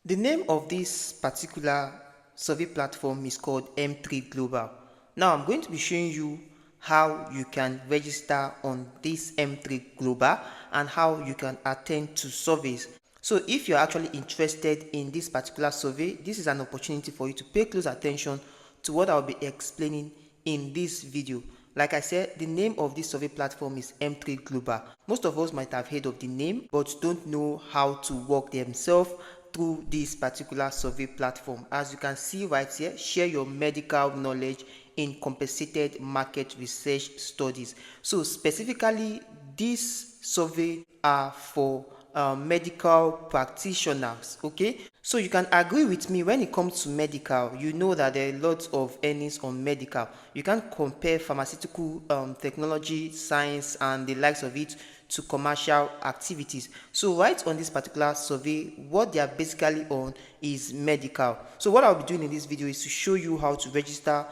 The name of this particular survey platform is called M3 Global. Now I'm going to be showing you how you can register on this M3 Global and how you can attend to surveys. So if you're actually interested in this particular survey, this is an opportunity for you to pay close attention to what I'll be explaining in this video. Like I said, the name of this survey platform is M3 Global. Most of us might have heard of the name but don't know how to work themselves through this particular survey platform. As you can see right here, share your medical knowledge in compensated market research studies. So specifically, this survey are for medical practitioners. Okay, so you can agree with me when it comes to medical. You know that there are lots of earnings on medical. You can compare pharmaceutical technology, science and the likes of it to commercial activities. So right on this particular survey, what they are basically on is medical. So what I'll be doing in this video is to show you how to register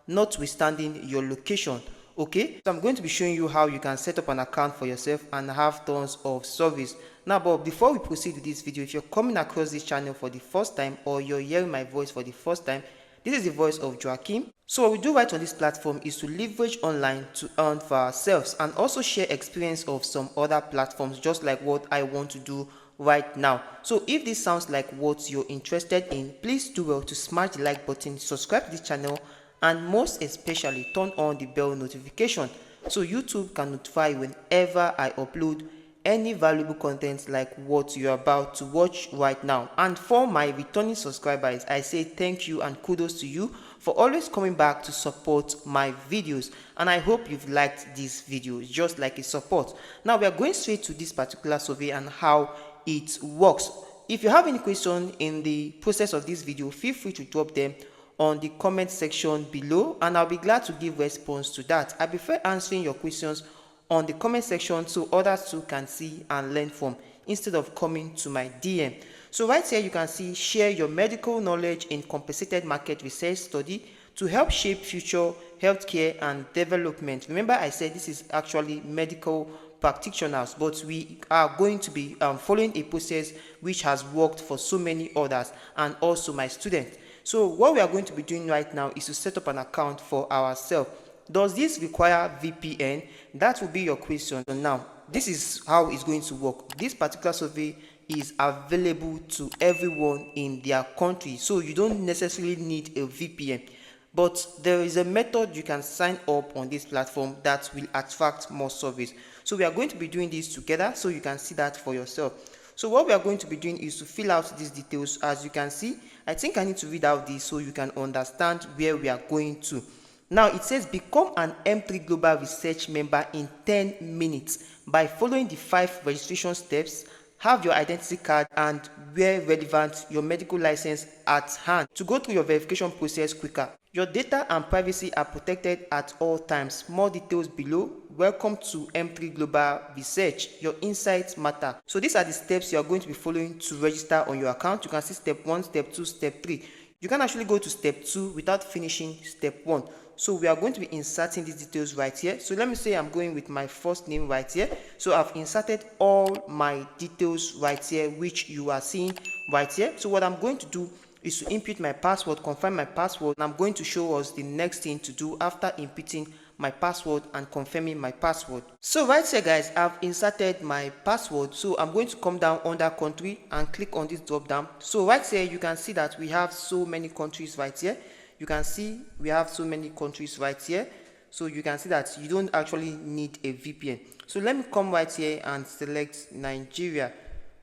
notwithstanding your location. Okay, so I'm going to be showing you how you can set up an account for yourself and have tons of surveys. Now, but before we proceed with this video, if you're coming across this channel for the first time or you're hearing my voice for the first time, this is the voice of Joaking. So what we do right on this platform is to leverage online to earn for ourselves and also share experience of some other platforms, just like what I want to do right now. So if this sounds like what you're interested in, please do well to smash the like button, subscribe to this channel, and most especially turn on the bell notification so YouTube can notify you whenever I upload any valuable content like what you're about to watch right now. And for my returning subscribers, I say thank you and kudos to you for always coming back to support my videos, and I hope you've liked this video just like a support. Now we are going straight to this particular survey and how it works. If you have any question in the process of this video, feel free to drop them on the comment section below and I'll be glad to give response to that. I prefer answering your questions on the comment section so others too can see and learn from, instead of coming to my DM. So right here you can see share your medical knowledge in compensated market research study to help shape future healthcare and development. Remember I said this is actually medical practitioners, but we are going to be following a process which has worked for so many others and also my students. So what we are going to be doing right now is to set up an account for ourselves. Does this require VPN? That will be your question. So now, this is how it's going to work. This particular survey is available to everyone in their country, so you don't necessarily need a VPN. But there is a method you can sign up on this platform that will attract more surveys. So we are going to be doing this together so you can see that for yourself. So what we are going to be doing is to fill out these details. As you can see, I think I need to read out this so you can understand where we are going to. Now it says become an M3 Global Research member in 10 minutes by following the 5 registration steps. Have your identity card and, where relevant, your medical license at hand to go through your verification process quicker. Your data and privacy are protected at all times. More details below. Welcome to M3 Global Research. Your insights matter. So these are the steps you are going to be following to register on your account. You can see step 1, step 2, step 3. You can actually go to step 2 without finishing step 1. So we are going to be inserting these details right here. So let me say I'm going with my first name right here. So I've inserted all my details right here, which you are seeing right here. So what I'm going to do is to input my password, confirm my password, and I'm going to show us the next thing to do after inputting my password and confirming my password. So right here guys, I've inserted my password. So I'm going to come down under country and click on this drop down. So right here you can see that we have so many countries right here. You can see we have so many countries right here. So you can see that you don't actually need a VPN. So let me come right here and select Nigeria.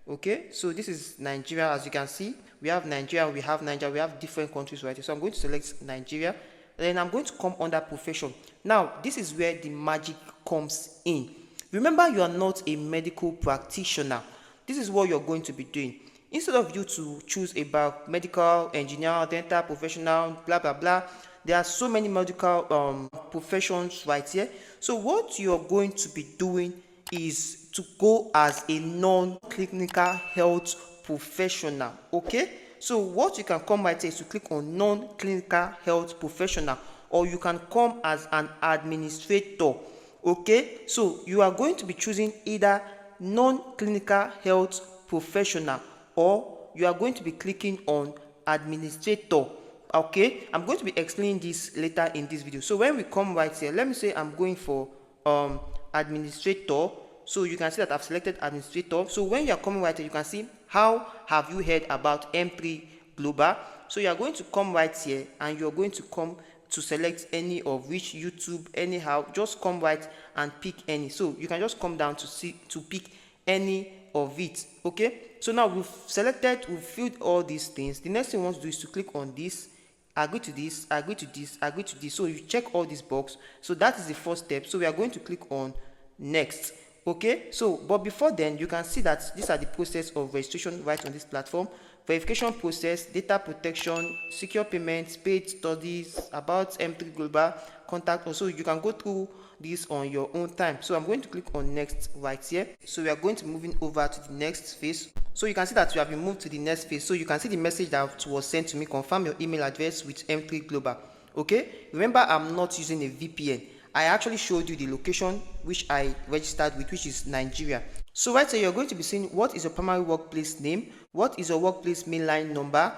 Okay, so this is Nigeria. As you can see, we have Nigeria, we have different countries right here. So I'm going to select Nigeria. Then I'm going to come under profession. Now this is where the magic comes in. Remember, you are not a medical practitioner. This is what you're going to be doing. Instead of you to choose about medical, engineer, dental professional, blah blah blah, there are so many medical professions right here. So what you're going to be doing is to go as a non-clinical health professional. Okay, so what you can come right here is to click on non-clinical health professional, or you can come as an administrator. Okay, so you are going to be choosing either non-clinical health professional or you are going to be clicking on administrator. Okay, I'm going to be explaining this later in this video. So when we come right here, let me say I'm going for administrator. So you can see that I've selected administrator. So when you are coming right here, you can see how have you heard about M3 Global. So you are going to come right here and you're going to come to select any of which YouTube, anyhow, just come right and pick any. So you can just come down to pick any of it. Okay, so now we've filled all these things. The next thing we want to do is to click on this, agree to this, agree to this, agree to this. So you check all these boxes. So that is the first step. So we are going to click on next. Okay, so but before then, you can see that these are the process of registration right on this platform: verification process, data protection, secure payments, paid studies, about M3 Global, contact. Also, you can go through this on your own time. So I'm going to click on next right here. So we are going to moving over to the next phase. So you can see that we have been moved to the next phase. So you can see the message that was sent to me: confirm your email address with M3 Global. Okay, remember I'm not using a VPN. I actually showed you the location which I registered with, which is Nigeria. So right here, you're going to be seeing what is your primary workplace name, what is your workplace mainline number,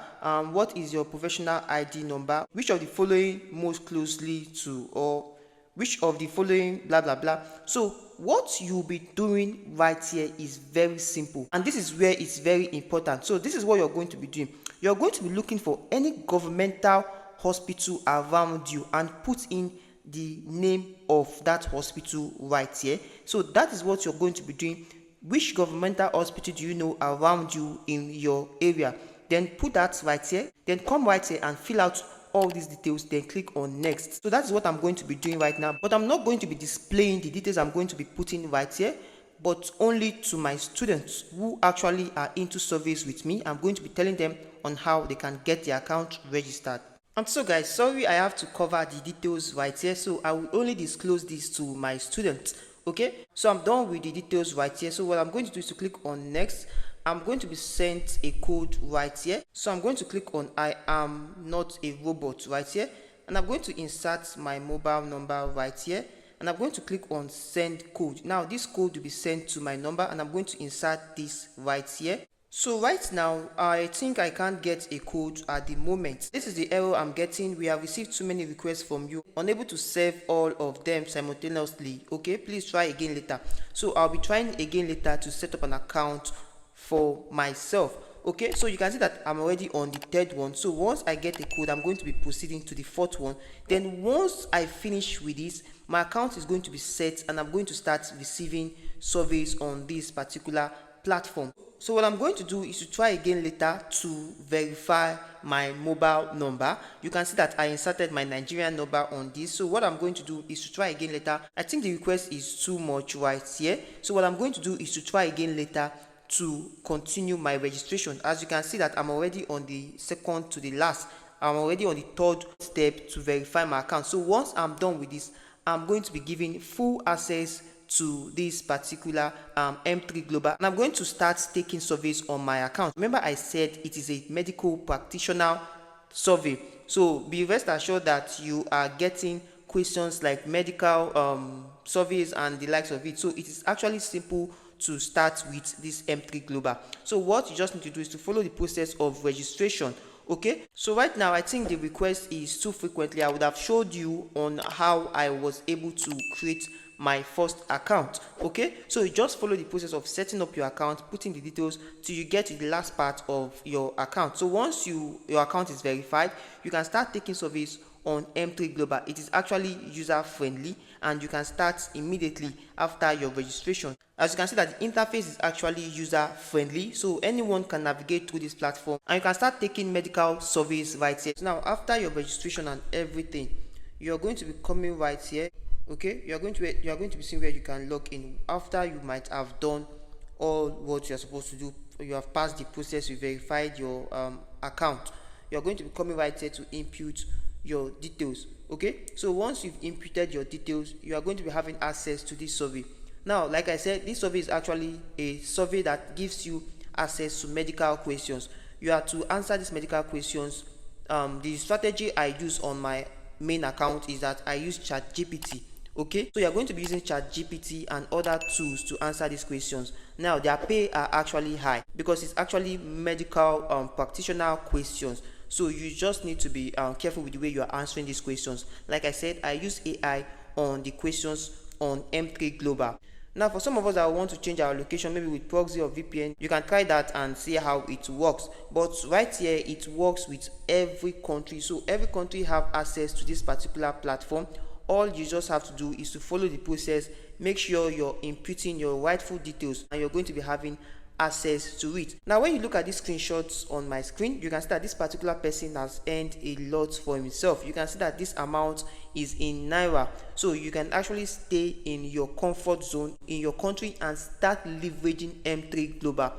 what is your professional ID number, which of the following most closely to, or which of the following blah blah blah. So what you'll be doing right here is very simple, and this is where it's very important. So this is what you're going to be doing. You're going to be looking for any governmental hospital around you and put in the name of that hospital right here. So that is what you're going to be doing. Which governmental hospital do you know around you in your area? Then put that right here, then come right here and fill out all these details, then click on next. So that's what I'm going to be doing right now, but I'm not going to be displaying the details I'm going to be putting right here, but only to my students who actually are into surveys with me. I'm going to be telling them on how they can get their account registered. And so guys, sorry I have to cover the details right here, so I will only disclose this to my students. Okay, so I'm done with the details right here. So what I'm going to do is to click on next. I'm going to be sent a code right here. So I'm going to click on I am not a robot right here, and I'm going to insert my mobile number right here, and I'm going to click on send code. Now this code will be sent to my number, and I'm going to insert this right here. So right now, I think I can't get a code at the moment. This is the error I'm getting. We have received too many requests from you, unable to save all of them simultaneously. Okay, please try again later. So I'll be trying again later to set up an account for myself. Okay, so you can see that I'm already on the third one. So once I get a code, I'm going to be proceeding to the fourth one. Then once I finish with this, my account is going to be set, and I'm going to start receiving surveys on this particular platform. So what I'm going to do is to try again later to verify my mobile number. You can see that I inserted my Nigerian number on this. So what I'm going to do is to try again later. I think the request is too much right here. So what I'm going to do is to try again later to continue my registration. As you can see that I'm already on the second to the last. I'm already on the third step to verify my account. So once I'm done with this, I'm going to be giving full access to this particular M3 Global, and I'm going to start taking surveys on my account. Remember I said it is a medical practitioner survey, so be rest assured that you are getting questions like medical surveys and the likes of it. So it is actually simple to start with this M3 Global. So what you just need to do is to follow the process of registration. Okay, so right now I think the request is too frequently. I would have showed you on how I was able to create my first account. Okay, so you just follow the process of setting up your account, putting the details till you get to the last part of your account. So once your account is verified, you can start taking surveys on M3 Global. It is actually user friendly, and you can start immediately after your registration. As you can see that the interface is actually user friendly, so anyone can navigate through this platform, and you can start taking medical surveys right here. So now after your registration and everything, you're going to be coming right here. Okay, you are going to be seeing where you can log in after you might have done all what you're supposed to do. You have passed the process, you verified your account. You're going to be coming right here to input your details. Okay, so once you've inputted your details, you are going to be having access to this survey. Now, like I said, this survey is actually a survey that gives you access to medical questions. You have to answer these medical questions. The strategy I use on my main account is that I use ChatGPT. Okay, so you're going to be using ChatGPT and other tools to answer these questions. Now their pay are actually high because it's actually medical practitioner questions. So you just need to be careful with the way you are answering these questions. Like I said, I use AI on the questions on M3 Global. Now for some of us that want to change our location, maybe with proxy or VPN, you can try that and see how it works. But right here, it works with every country. So every country have access to this particular platform. All you just have to do is to follow the process, make sure you're inputting your rightful details, and you're going to be having access to it. Now when you look at these screenshots on my screen, you can see that this particular person has earned a lot for himself. You can see that this amount is in naira, so you can actually stay in your comfort zone in your country and start leveraging M3 Global.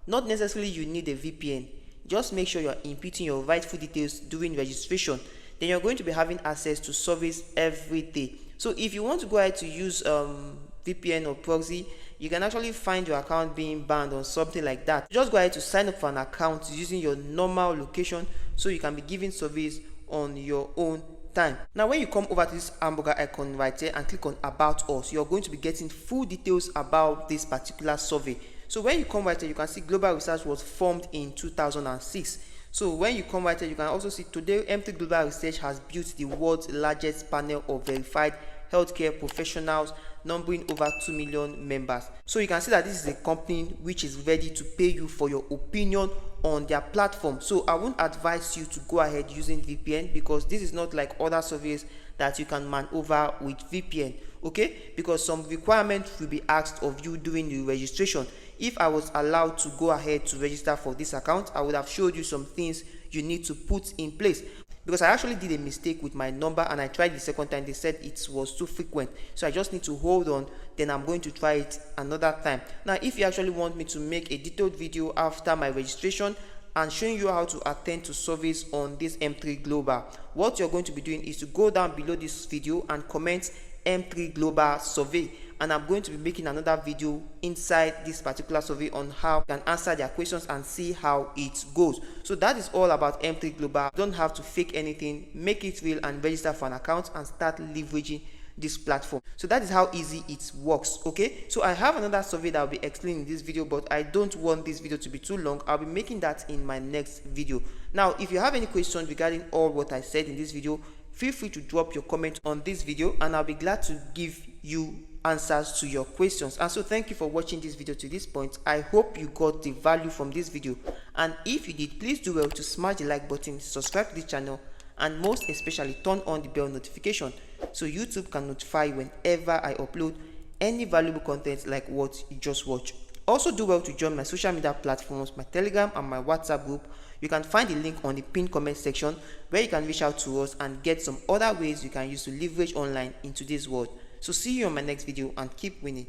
Not necessarily you need a VPN, just make sure you're inputting your rightful details during registration. Then you're going to be having access to service every day. So if you want to go ahead to use VPN or proxy, you can actually find your account being banned or something like that. Just go ahead to sign up for an account using your normal location so you can be giving service on your own time. Now when you come over to this hamburger icon right here and click on about us, you're going to be getting full details about this particular survey. So when you come right here, you can see global research was formed in 2006. So when you come right here, you can also see today M3 Global Research has built the world's largest panel of verified healthcare professionals, numbering over 2 million members. So you can see that this is a company which is ready to pay you for your opinion on their platform. So I won't advise you to go ahead using VPN because this is not like other surveys that you can man over with VPN, okay? Because some requirements will be asked of you during the registration. If I was allowed to go ahead to register for this account, I would have showed you some things you need to put in place. Because I actually did a mistake with my number and I tried the second time, they said it was too frequent. So I just need to hold on, then I'm going to try it another time. Now, if you actually want me to make a detailed video after my registration and showing you how to attend to surveys on this M3 Global, what you're going to be doing is to go down below this video and comment M3 Global survey, and I'm going to be making another video inside this particular survey on how you can answer their questions and see how it goes. So that is all about M3 Global. You don't have to fake anything, make it real and register for an account and start leveraging this platform. So that is how easy it works. Okay, so I have another survey that I'll be explaining in this video, but I don't want this video to be too long. I'll be making that in my next video. Now if you have any questions regarding all what I said in this video, feel free to drop your comment on this video and I'll be glad to give you answers to your questions. And so thank you for watching this video to this point. I hope you got the value from this video, and if you did, please do well to smash the like button, subscribe to the channel, and most especially turn on the bell notification so YouTube can notify you whenever I upload any valuable content like what you just watched. Also do well to join my social media platforms, my Telegram and my WhatsApp group. You can find the link on the pinned comment section where you can reach out to us and get some other ways you can use to leverage online in today's world. So see you on my next video and keep winning.